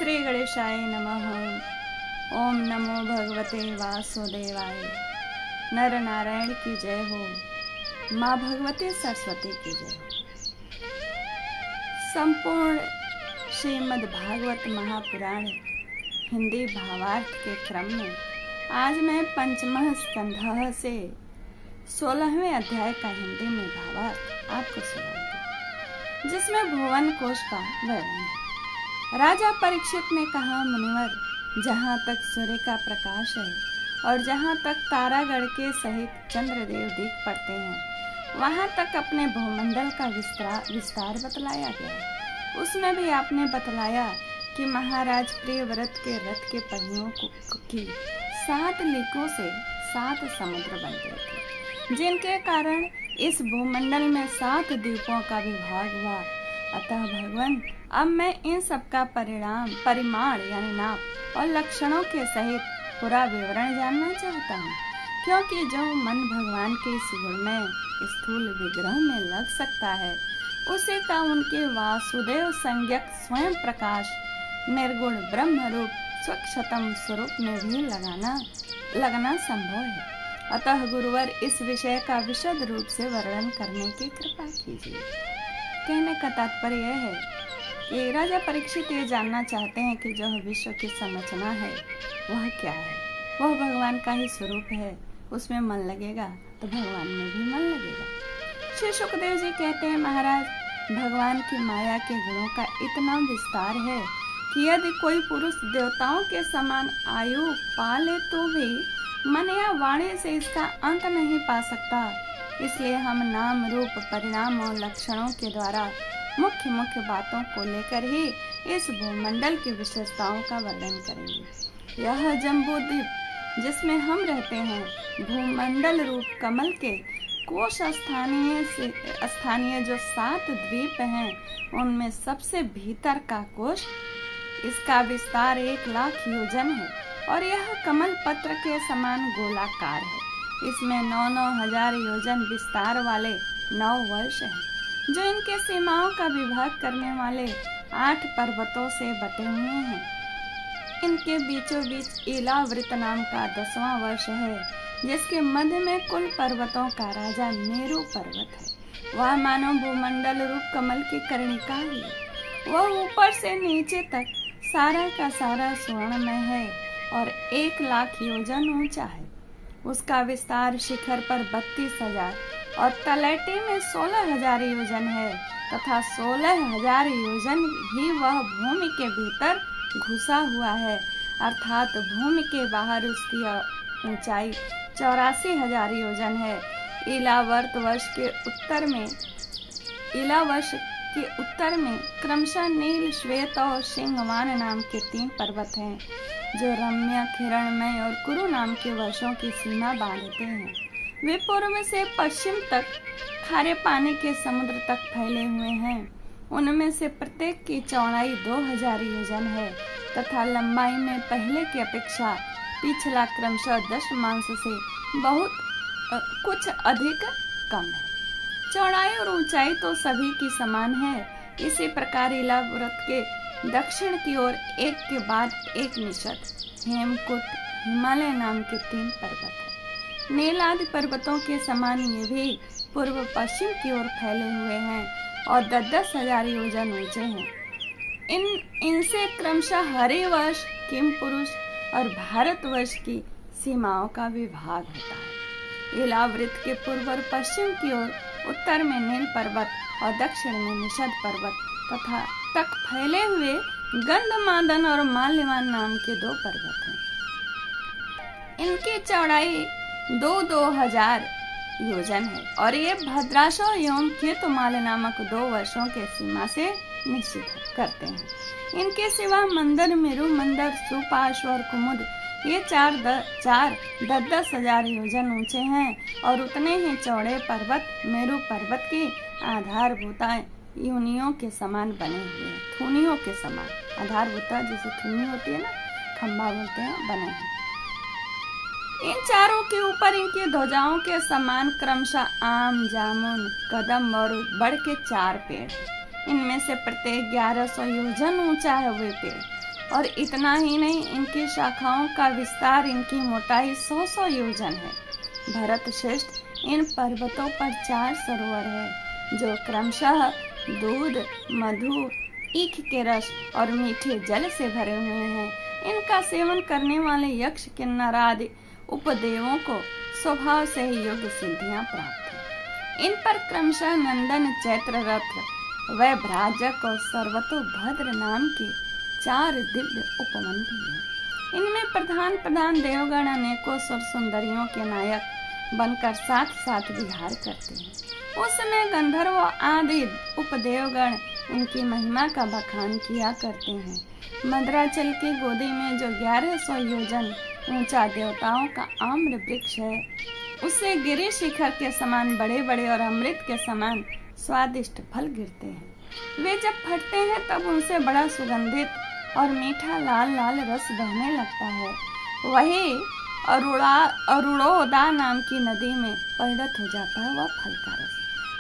श्री गणेशाय नमः। ओम नमो भगवते वासुदेवाय। नर नारायण की जय हो। माँ भगवती सरस्वती की जय हो। संपूर्ण श्रीमद् भागवत महापुराण हिंदी भावार्थ के क्रम में आज मैं पंचमः स्कंध से 16वें अध्याय का हिंदी में भावार्थ आपको सुनाऊंगी, जिसमें भुवन कोश का वर्णन है। राजा परीक्षित ने कहा, मुनिवर, जहाँ तक सूर्य का प्रकाश है और जहाँ तक तारागढ़ के सहित चंद्रदेव दिख पड़ते हैं, वहाँ तक अपने भूमंडल का विस्तार बतलाया गया है। उसमें भी आपने बतलाया कि महाराज प्रियव्रत के रथ के पहियों की 7 लीकों से 7 समुद्र बन गए थे, जिनके कारण इस भूमंडल में 7 द्वीपों का विभाग हुआ। अतः भगवान, अब मैं इन सब का परिमाण यानी नाप और लक्षणों के सहित पूरा विवरण जानना चाहता हूँ, क्योंकि जो मन भगवान के इस गुण में स्थूल विग्रह में लग सकता है, उसे का उनके वासुदेव संज्ञक स्वयं प्रकाश निर्गुण ब्रह्म रूप स्वक्षतम स्वरूप में भी लगना संभव है। अतः गुरुवर, इस विषय का विशद रूप से वर्णन करने की कृपा कीजिए। कहने का तात्पर्य यह है कि राजा परीक्षित ये जानना चाहते हैं कि जो विश्व की संरचना है वह क्या है। वह भगवान का ही स्वरूप है, उसमें मन लगेगा तो भगवान में भी मन लगेगा। श्री सुखदेव जी कहते हैं, महाराज, भगवान की माया के गुणों का इतना विस्तार है कि यदि कोई पुरुष देवताओं के समान आयु पाले तो भी मन या वाणी से इसका अंत नहीं पा सकता। इसलिए हम नाम रूप परिणाम और लक्षणों के द्वारा मुख्य बातों को लेकर ही इस भूमंडल की विशेषताओं का वर्णन करेंगे। यह जम्बूद्वीप जिसमें हम रहते हैं, भूमंडल रूप कमल के कोश स्थानीय जो 7 द्वीप हैं, उनमें सबसे भीतर का कोश, इसका विस्तार 1 लाख योजन है और यह कमल पत्र के समान गोलाकार है। इसमें 9-9 हजार योजन विस्तार वाले 9 वर्ष हैं, जो इनके सीमाओं का विभाग करने वाले 8 पर्वतों से बटे हुए हैं। इनके बीचों बीच इलावृत नाम का 10वां वर्ष है, जिसके मध्य में कुल पर्वतों का राजा मेरु पर्वत है। वह मानव भूमंडल रूप कमल की कर्णिका ही है। वह ऊपर से नीचे तक सारा का सारा स्वर्णमय है और 1 लाख योजन ऊंचा है। उसका विस्तार शिखर पर 32,000 और तलैटी में 16,000 योजन है तथा 16,000 योजन ही वह भूमि के भीतर घुसा हुआ है, अर्थात भूमि के बाहर उसकी ऊंचाई 84,000 योजन है। इलावर्ष के उत्तर में क्रमशः नील, श्वेत और सिंहवान नाम के 3 पर्वत हैं, जो रम्य, हिरणमय और कुरु नाम के वर्षों की सीमा बांधते हैं। वे पूर्व से पश्चिम तक खारे पानी के समुद्र तक फैले हुए हैं। उनमें से प्रत्येक की चौड़ाई 2000 योजन है तथा लंबाई में पहले की अपेक्षा पिछला क्रमशः दशमांश से बहुत कुछ अधिक कम है। चौड़ाई और ऊंचाई तो सभी की समान है। इसी प्रकार इलाव्रत के दक्षिण की ओर एक के बाद एक निषद हेमकूट, हिमालय नाम के 3 पर्वत हैं। नीलादि पर्वतों के समान ये भी पूर्व पश्चिम की ओर फैले हुए हैं और 10-10 हजार योजन ऊंचे हैं। इनसे क्रमशः हरिवर्ष, किमपुरुष और भारतवर्ष की सीमाओं का विभाग होता है। इलावृत के पूर्व और पश्चिम की ओर उत्तर में नील पर्वत और दक्षिण में निषद पर्वत तथा तक फैले हुए गंधमादन और माल्यवान नाम के 2 पर्वत हैं। इनकी चौड़ाई 2-2 हजार योजन है और ये भद्राशो एवं केतुमाल नामक 2 वर्षों के सीमा से निश्चित करते हैं। इनके सिवा मंदर, मेरु मंदर, सुपार्श्व और कुमुद ये 10-10 हजार योजन ऊंचे हैं और उतने ही चौड़े पर्वत मेरु पर्वत की आधारभूता यूनियों के समान बने हुए हैं। थूनियों के समान आधारभूता, जैसे थूनी होती है ना, खंभा बोलते हैं, बने हैं। इन चारों के ऊपर इनकी ध्वजाओं के समान क्रमशः आम, जामुन, कदम और बड़ के 4 पेड़ हैं। इनमें से प्रत्येक 1100 योजन ऊंचा है वे पेड़। और इतना ही नहीं, इनकी शाखाओं का विस्तार, इनकी मोटाई 100 योजन है। भरत श्रेष्ठ, इन पर्वतों पर 4 सरोवर है जो क्रमशः दूध, मधु, ईख के रस और मीठे जल से भरे हुए हैं। इनका सेवन करने वाले यक्ष, किन्नर आदि उपदेवों को स्वभाव से ही योग्य सिद्धियां प्राप्त हैं। इन पर क्रमशः नंदन, चैत्ररथ, वैभ्राजक और सर्वतोभद्र नाम के 4 दिव्य उपवन भी हैं। इनमें प्रधान प्रधान देवगण अनेकों सुर सुंदरियों के नायक बनकर साथ साथ विहार करते हैं। उस समय गंधर्व आदि उपदेवगण इनकी महिमा का बखान किया करते हैं। मद्राचल की गोदी में जो 1100 योजन ऊंचा देवताओं का आम्र वृक्ष है, उससे गिरि शिखर के समान बड़े बड़े और अमृत के समान स्वादिष्ट फल गिरते हैं। वे जब फटते हैं तब उनसे बड़ा सुगंधित और मीठा लाल लाल रस बहने लगता है। वही अरुणोदा नाम की नदी में परिणत हो जाता है वह फल का रस।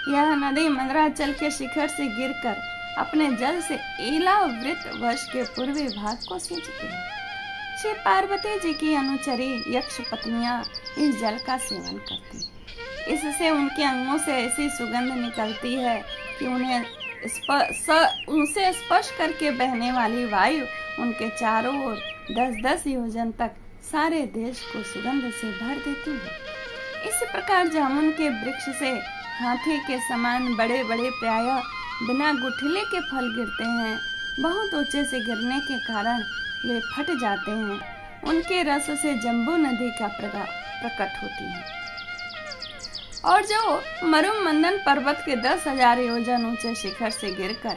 यह नदी मंदराचल के शिखर से गिरकर अपने जल से ईलावृत वर्ष के पूर्वी भाग को सींचती है। श्री पार्वती जी की अनुचरी यक्ष पत्नियां इस जल का सेवन करती हैं। इससे उनके अंगों से ऐसी सुगंध निकलती है कि उनसे स्पर्श करके बहने वाली वायु उनके चारों ओर 10-10 योजन तक सारे देश को सुगंध से भर देती है। इसी प्रकार जामुन के वृक्ष से हाथी के समान बड़े बड़े प्रायः बिना गुठली के फल गिरते हैं। बहुत ऊंचे से गिरने के कारण वे फट जाते हैं। उनके रस से जम्बू नदी का प्रकट होती है और जो मरुम मंदन पर्वत के 10,000 योजन ऊंचे शिखर से गिरकर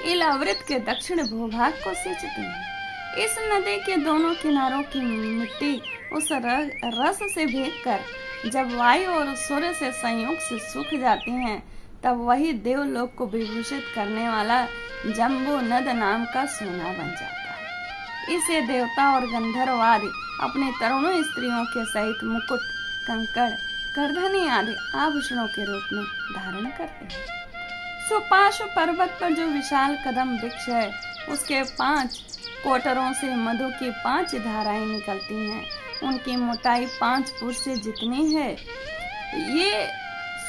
इलावृत के दक्षिण भूभाग को सींचती है। इस नदी के दोनों किनारों की मिट्टी उस रस से भीगकर जब वायु और सूर्य से संयोग से सूख जाती हैं, तब वही देवलोक को विभूषित करने वाला जम्बू नद नाम का सोना बन जाता है। इसे देवता और गंधर्व आदि अपने तरुण स्त्रियों के सहित मुकुट, कंकड़, करधनी आदि आभूषणों के रूप में धारण करते हैं। सुपार्श्व पर्वत पर जो विशाल कदम वृक्ष है, उसके 5 कोटरों से मधु की 5 धाराएं निकलती हैं। उनकी मोटाई 5 पुर से जितनी है। ये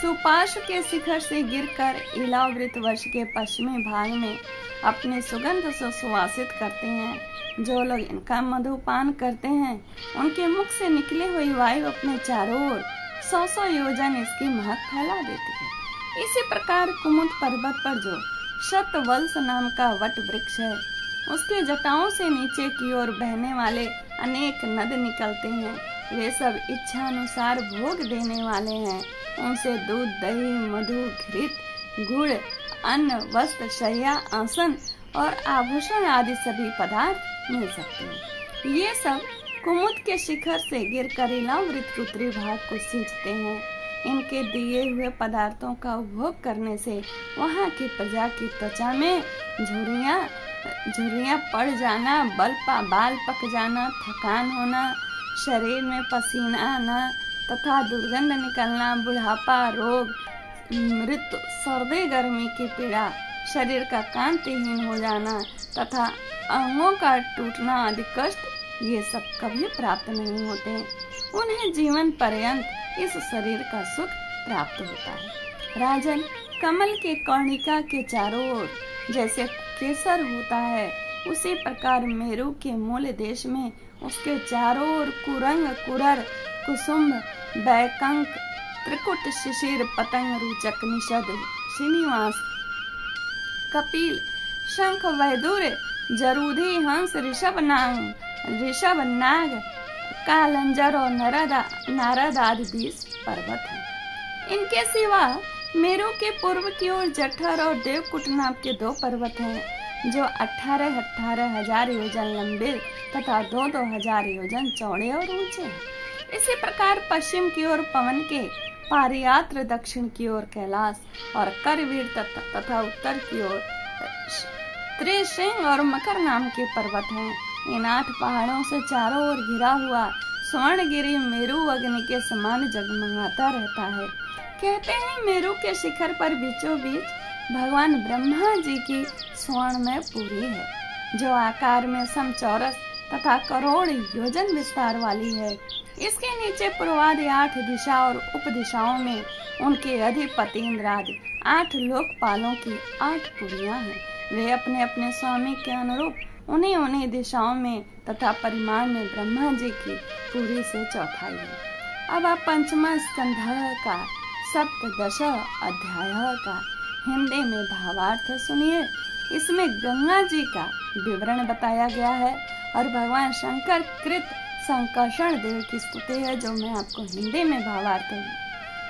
सुपार्श्व के शिखर से गिरकर इलावृत वर्ष के पश्चिमी भाग में अपनी सुगंध से सुवासित करते हैं। जो लोग इनका मधुपान करते हैं, उनके मुख से निकली हुई वायु अपने चारों ओर 100 योजन इसकी महक फैला देती है। इसी प्रकार कुमुद पर्वत पर जो शतवल्स नाम का वट वृक्ष है, उसके जटाओं से नीचे की ओर बहने वाले अनेक नद निकलते हैं। वे सब इच्छा अनुसार भोग देने वाले हैं। उनसे दूध, दही, मधु, घृत, गुड़, अन्न, वस्त्र, शय्या, आसन और आभूषण आदि सभी पदार्थ मिल सकते हैं। ये सब कुमुद के शिखर से गिरकर इलावृत के उत्तरी भाग को सींचते हैं। इनके दिए हुए पदार्थों का उपभोग करने से वहाँ की प्रजा की त्वचा में झुर्रियाँ पड़ जाना, बाल पक जाना, थकान होना, शरीर में पसीना आना तथा दुर्गंध निकलना, बुढ़ापा, रोग, मृत्यु, सर्दी गर्मी की पीड़ा, शरीर का कांतिहीन हो जाना तथा अंगों का टूटना आदि कष्ट, ये सब कभी प्राप्त नहीं होते। उन्हें जीवन पर्यंत इस शरीर का सुख प्राप्त होता है। राजन, कमल के कर्णिका के चारों ओर जैसे केसर होता है, उसी प्रकार मेरु के मूल देश में उसके चारों ओर कुरंग, कुरर, कुसुम, बैकंक, त्रिकुट, शिशिर, पतंग, रुचक, निषद, श्रीनिवास, कपिल, शंख, वैदुर, जरूधी, हंस, ऋषभ, नाग, कालंजर और नारद आदि 20 पर्वत हैं। इनके सिवा मेरु के पूर्व की ओर जठर और देवकुट नाम के 2 पर्वत हैं, जो 18,000 योजन लंबे तथा 2,000 योजन चौड़े और ऊंचे हैं। इसी प्रकार पश्चिम की ओर पवन के पारियात्र, दक्षिण की ओर कैलाश और करवीर तथा उत्तर की ओर त्रिशृंग और मकर नाम के पर्वत हैं। इन 8 पहाड़ों से चारों ओर घिरा हुआ स्वर्णगिरी मेरु अग्नि के समान जगमगाता रहता है। कहते हैं मेरु के शिखर पर बीचों बीच भगवान ब्रह्मा जी की स्वर्णमय पुरी है। जो आकार में समचौरस तथा करोड़ योजन विस्तार वाली है। इसके नीचे पूर्वादि 8 दिशा और उपदिशाओं में उनके अधिपति इंद्रादि 8 लोकपालों की 8 पुरियां हैं। वे अपने अपने स्वामी के अनुरूप उन्हीं उन्हीं दिशाओं में तथा परिमाण में ब्रह्मा जी की पूरी से चौथाई है। अब आप पंचमा स्कंध का 17 अध्याय का हिंदी में भावार्थ सुनिए। इसमें गंगा जी का विवरण बताया गया है और भगवान शंकर कृत संकर्षण देव की स्तुति है, जो मैं आपको हिंदी में भावार्थ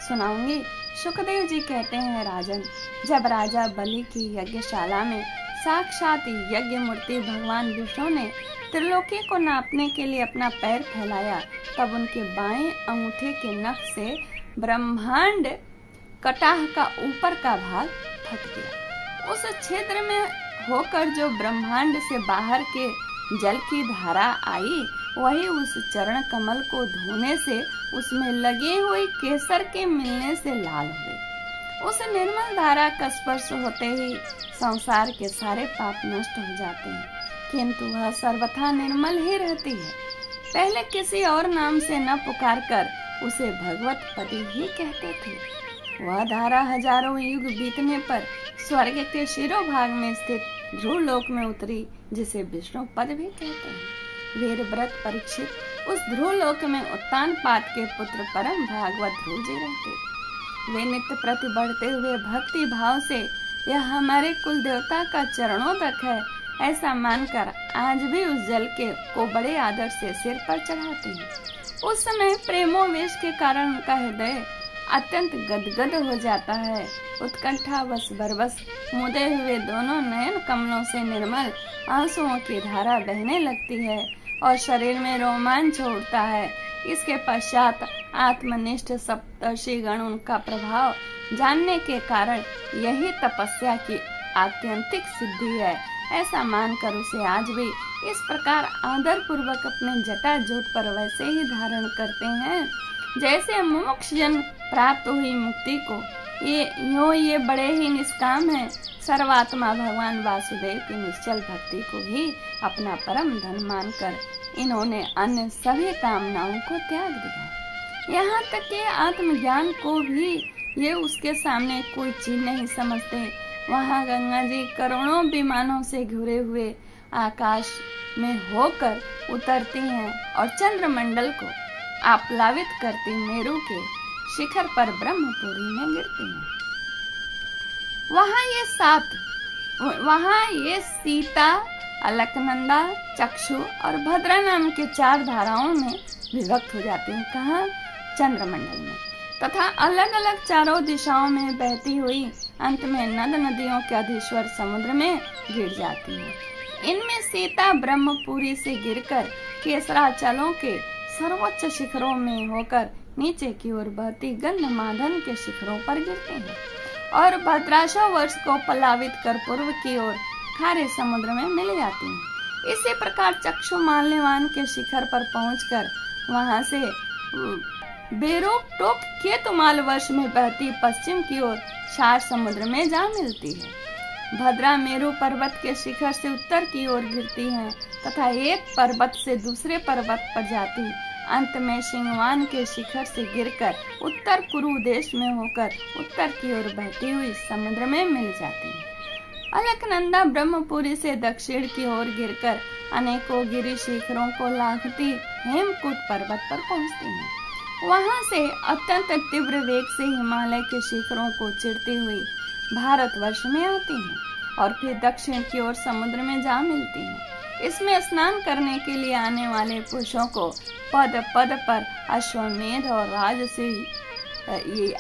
सुनाऊंगी। सुखदेव जी कहते हैं, राजन, जब राजा बलि की यज्ञशाला में साक्षात यज्ञ मूर्ति भगवान विष्णु ने त्रिलोकी को नापने के लिए अपना पैर फैलाया, तब उनके बाएं अंगूठे के नख से ब्रह्मांड कटाह का ऊपर का भाग फट गया। उस छिद्र में होकर जो ब्रह्मांड से बाहर के जल की धारा आई, वही उस चरण कमल को धोने से उसमें लगी हुई केसर के मिलने से लाल हो गई। उस निर्मल धारा का स्पर्श होते ही संसार के सारे पाप नष्ट हो जाते हैं, किंतु वह सर्वथा निर्मल ही रहती है। पहले किसी और नाम से न पुकार कर उसे भगवत पति ही कहते थे। वह धारा हजारों युग बीतने पर स्वर्ग के शिरोभाग में स्थित ध्रुव लोक में उतरी, जिसे विष्णु पद भी कहते हैं। वीर व्रत परीक्षित उस ध्रुव लोक में उत्तान पाद के पुत्र परम भागवत ध्रुव जी रहते। वे नित्य प्रति बढ़ते हुए भक्ति भाव से यह हमारे कुल देवता का चरणोदक है ऐसा मानकर आज भी उस जल को बड़े आदर से सिर पर चढ़ाते हैं। उस समय प्रेमोवेश के कारण उनका हृदय अत्यंत गदगद हो जाता है। उत्कंठा बस बरबस मुदे हुए दोनों नयन कमलों से निर्मल आंसुओं की धारा बहने लगती है और शरीर में रोमांच उठता है। इसके पश्चात आत्मनिष्ठ सप्तर्षि गण उनका प्रभाव जानने के कारण यही तपस्या की आत्यंतिक सिद्धि है ऐसा मानकर उसे आज भी इस प्रकार आदर पूर्वक अपने जटा जोट पर वैसे ही धारण करते हैं जैसे मुमुक्ष जन प्राप्त हुई मुक्ति को। ये बड़े ही निष्काम है। सर्वात्मा भगवान वासुदेव की निश्चल भक्ति को ही अपना परम धन मानकर इन्होंने अन्य सभी कामनाओं को त्याग दिया। यहाँ तक कि आत्मज्ञान को भी ये उसके सामने कोई चीज नहीं समझते। वहाँ गंगा जी करोड़ों विमानों से घिरे हुए आकाश में होकर उतरती हैं और चंद्रमंडल को आप्लावित करती मेरु के शिखर पर ब्रह्मपुरी में गिरती हैं। वहाँ ये सीता, अलकनंदा, चक्षु और भद्रा नाम के 4 धाराओं में विभक्त हो जाती हैं। कहाँ? चंद्रमंडल में। तथा अलग अलग चारों दिशाओं में बहती हुई अंत में नद नदियों के अधीश्वर समुद्र में गिर जाती हैं। इनमें सीता ब्रह्मपुरी से गिरकर केसराचलों के सर्वोच्च शिखरों में होकर नीचे की ओर बहती गंधमादन के शिखरों पर गिरते हैं और भद्राशो वर्ष को पलावित कर पूर्व की ओर खारे समुद्र में मिल जाती हैं। इसी प्रकार चक्षु माल्यवान के शिखर पर पहुंचकर वहां से बेरोक टोक केतुमाल वर्ष में बहती पश्चिम की ओर क्षार समुद्र में जा मिलती है। भद्रा मेरु पर्वत के शिखर से उत्तर की ओर गिरती हैं तथा एक पर्वत से दूसरे पर्वत पर जाती अंत में सिंहवान के शिखर से गिरकर उत्तर कुरु देश में होकर उत्तर की ओर बहती हुई समुद्र में मिल जाती है। अलकनंदा ब्रह्मपुरी से दक्षिण की ओर गिरकर अनेकों गिरि शिखरों को लांघती हेमकूट पर्वत पर पहुंचती है। वहां से अत्यंत तीव्र वेग से हिमालय के शिखरों को चिरती हुई भारतवर्ष में आती हैं और फिर दक्षिण की ओर समुद्र में जा मिलती हैं। इसमें स्नान करने के लिए आने वाले पुरुषों को पद पद पर अश्वमेध और राजसी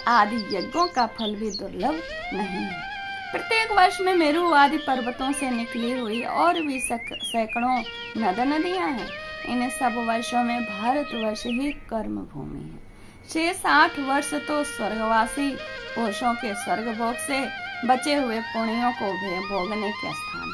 आदि यज्ञों का फल भी दुर्लभ नहीं है। प्रत्येक वर्ष में मेरु आदि पर्वतों से निकली हुई और भी सैकड़ों नद नदियां हैं। इन सब वर्षों में भारतवर्ष ही कर्म भूमि है। शेष 8 वर्ष तो स्वर्गवासी पुरुषों के स्वर्ग भोग से बचे हुए पुण्यों को भोगने के स्थान है।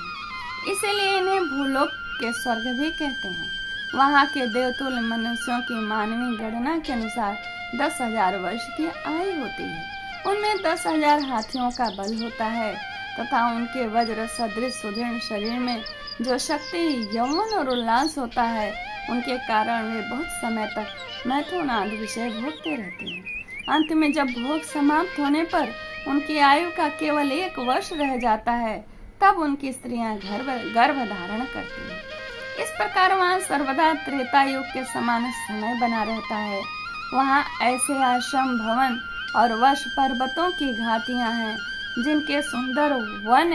इसीलिए इन्हें भूलोक के स्वर्ग भी कहते हैं। वहाँ के देवतुल्य मनुष्यों की मानवीय गणना के अनुसार 10,000 वर्ष की आयु होती है। उनमें 10,000 हाथियों का बल होता है तथा उनके वज्र सदृश सुदृढ़ शरीर में जो शक्ति, यौवन और उल्लास होता है, उनके कारण वे बहुत समय तक मैथुन आदि विषय भोगते रहते हैं। अंत में जब भोग समाप्त होने पर उनकी आयु का केवल 1 वर्ष रह जाता है, तब उनकी स्त्रियां गर्भ धारण करती हैं। इस प्रकार वहाँ सर्वदा त्रेता युग के समान समय बना रहता है। वहाँ ऐसे आश्रम, भवन और वश पर्वतों की घाटियां हैं, जिनके सुंदर वन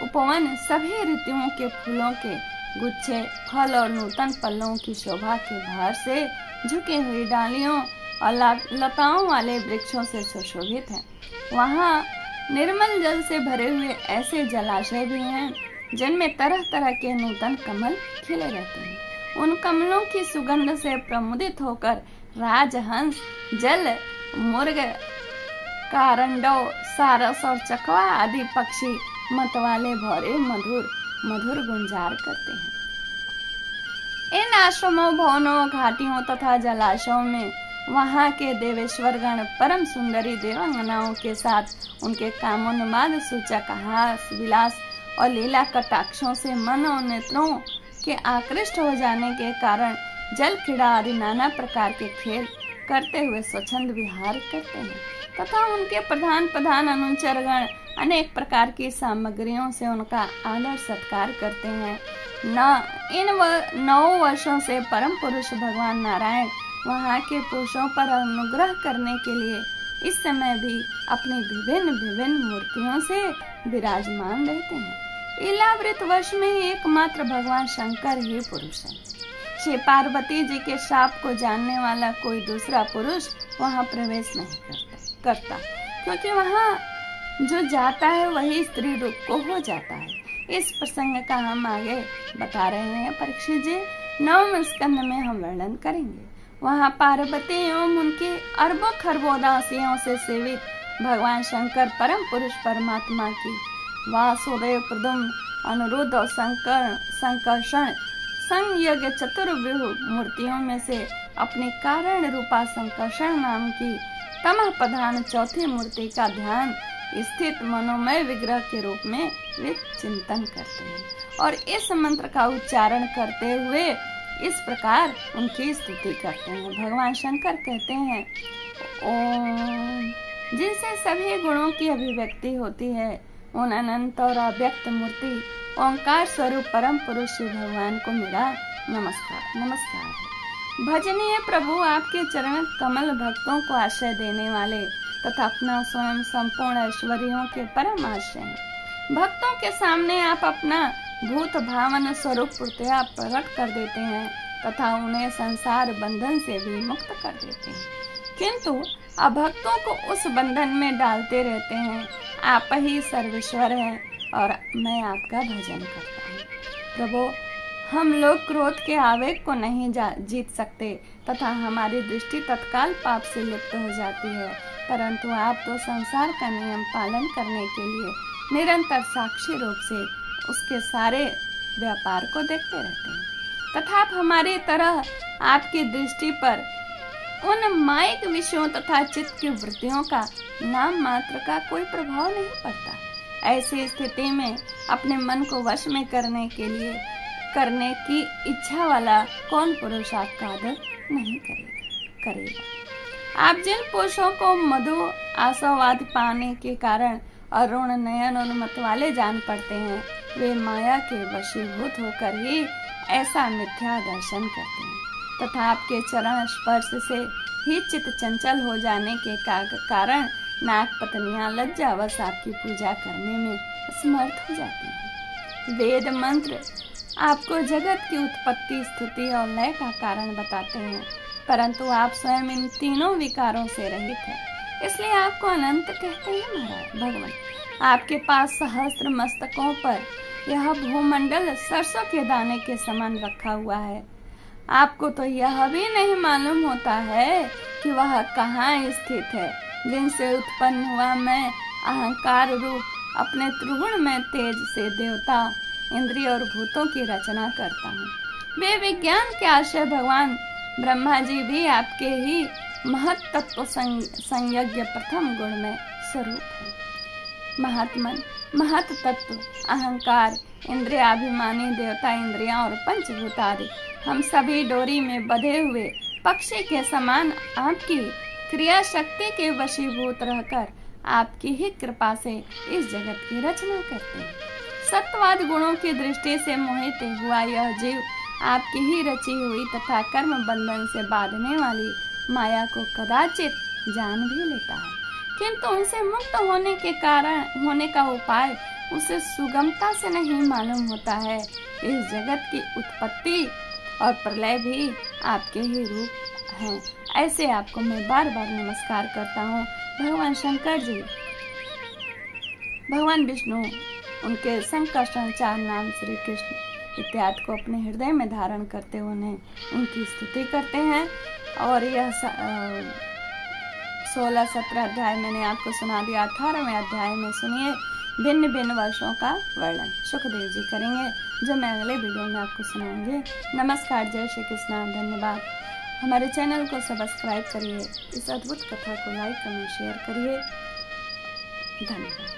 उपवन सभी ऋतुओं के फूलों के गुच्छे, फल और नूतन पल्लों की शोभा के भार से झुकी हुई डालियों और लताओं वाले वृक्षों से सुशोभित हैं। वहाँ निर्मल जल से भरे हुए ऐसे जलाशय भी हैं, जिनमें तरह तरह के नूतन कमल खिले रहते हैं। उन कमलों की सुगंध से प्रमुदित होकर राजहंस, जल मुर्ग, कारंडो, सारस और चकवा आदि पक्षी मतवाले भौरे मधुर मधुर गुंजार करते हैं। इन आश्रमों, भवनों, घाटियों तथा जलाशयों में वहाँ के देवेश्वर गण परम सुंदरी देवांगनाओं के साथ उनके कामोन्माद सूचक हास विलास और लीला कटाक्षों से मन और नेत्रों के आकृष्ट हो जाने के कारण जल क्रीड़ा आदि नाना प्रकार के खेल करते हुए स्वच्छंद विहार करते हैं तथा उनके प्रधान अनुचरगण अनेक प्रकार की सामग्रियों से उनका आदर सत्कार करते हैं। इन 9 वर्षों से परम पुरुष भगवान नारायण वहाँ के पुरुषों पर अनुग्रह करने के लिए इस समय भी अपनी विभिन्न मूर्तियों से विराजमान रहते हैं। इलावृत वर्ष में एकमात्र भगवान शंकर ही पुरुष है। श्री पार्वती जी के शाप को जानने वाला कोई दूसरा पुरुष वहाँ प्रवेश नहीं करता, क्योंकि वहाँ जो जाता है वही स्त्री रूप को हो जाता है। इस प्रसंग का हम आगे बता रहे हैं परीक्षित जी। 9वें स्कंद में हम वर्णन करेंगे। वहाँ पार्वती एवं उनके अरबों खरबों दासियों से सेवित भगवान शंकर परम पुरुष परमात्मा की वासुदेव, प्रद्युम्न, अनिरुद्ध और संकर्षण संयज्ञ चतुर्व्यूह मूर्तियों में से अपनी कारण रूपा संकर्षण नाम की तमः प्रधान चौथी मूर्ति का ध्यान स्थित मनोमय विग्रह के रूप में वे चिंतन करते हैं और इस मंत्र का उच्चारण करते हुए इस प्रकार उनकी स्तुति करते हैं। भगवान शंकर कहते हैं, ओम, जिनसे सभी गुणों की अभिव्यक्ति होती है, उन अनंत और अव्यक्त मूर्ति ओंकार स्वरूप परम पुरुष श्री भगवान को मेरा नमस्कार है। भजनीय प्रभु आपके चरण कमल भक्तों को आश्रय देने वाले तथा अपना स्वयं संपूर्ण ऐश्वर्यों के परम आश्रय हैं। भक्तों के सामने आप अपना भूत भावन स्वरूप पूर्णतया प्रकट कर देते हैं तथा उन्हें संसार बंधन से भी मुक्त कर देते हैं, किंतु अभक्तों को उस बंधन में डालते रहते हैं। आप ही सर्वेश्वर हैं और मैं आपका भजन करता हूँ। प्रभु, हम लोग क्रोध के आवेग को नहीं जीत सकते तथा हमारी दृष्टि तत्काल पाप से लिप्त हो जाती है, परंतु आप तो संसार का नियम पालन करने के लिए निरंतर साक्षी रूप से उसके सारे व्यापार को देखते रहते हैं तथा आप हमारी तरह आपकी दृष्टि पर उन मायिक विषयों तथा चित्त की वृत्तियों का नाम मात्र का कोई प्रभाव नहीं पड़ता। ऐसी स्थिति में अपने मन को वश में करने की इच्छा वाला कौन पुरुष आपका आदर नहीं करेगा। आप जिन पुरुषों को मधु आशावाद पाने के कारण अरुण नयन और मत वाले जान पड़ते हैं, वे माया के वशीभूत होकर ही ऐसा मिथ्या दर्शन करते हैं तथा आपके चरण स्पर्श से ही चित्त चंचल हो जाने के कारण नाग पत्नियां लज्जावश आपकी पूजा करने में समर्थ हो जाती हैं। वेद मंत्र आपको जगत की उत्पत्ति, स्थिति और लय का कारण बताते हैं, परंतु आप स्वयं इन तीनों विकारों से रहित हैं, इसलिए आपको अनंत कहते हैं। महाराज भगवान, आपके पास सहस्त्र मस्तकों पर यह भूमंडल सरसों के दाने के समान रखा हुआ है। आपको तो यह भी नहीं मालूम होता है कि वह कहाँ स्थित है, जिनसे उत्पन्न हुआ मैं अहंकार रूप अपने त्रिगुण में तेज से देवता, इंद्रिय और भूतों की रचना करता हूँ। वे विज्ञान के आश्रय भगवान ब्रह्मा जी भी आपके ही महत तत्व संयज्ञ प्रथम गुण में स्वरूप है। महात्मन, महत तत्व, अहंकार, इंद्रियाभिमानी देवता, इंद्रियां और पंचभूत आदि हम सभी डोरी में बंधे हुए पक्षी के समान आपकी क्रिया शक्ति के वशीभूत रहकर आपकी ही कृपा से इस जगत की रचना करते हैं। सत्वाद गुणों की दृष्टि से मोहित हुआ यह जीव आपकी ही रची हुई तथा कर्म बंधन से बांधने वाली माया को कदाचित जान भी लेता है, किंतु उनसे मुक्त होने का उपाय उसे सुगमता से नहीं मालूम होता है। इस जगत की उत्पत्ति और प्रलय भी आपके ही रूप हैं। ऐसे आपको मैं बार बार नमस्कार करता हूँ। भगवान शंकर जी, भगवान विष्णु, उनके संकर्षण चार नाम श्री कृष्ण इत्यादि को अपने हृदय में धारण करते हुए उनकी स्तुति करते हैं। और यह 16-17 अध्याय मैंने आपको सुना दिया। 18वें अध्याय में सुनिए भिन्न भिन्न वर्षों का वर्णन सुखदेव जी करेंगे, जो मैं अगले वीडियो में आपको सुनाऊंगी। नमस्कार, जय श्री कृष्ण, धन्यवाद। हमारे चैनल को सब्सक्राइब करिए, इस अद्भुत कथा को लाइक कमेंट शेयर करिए। धन्यवाद।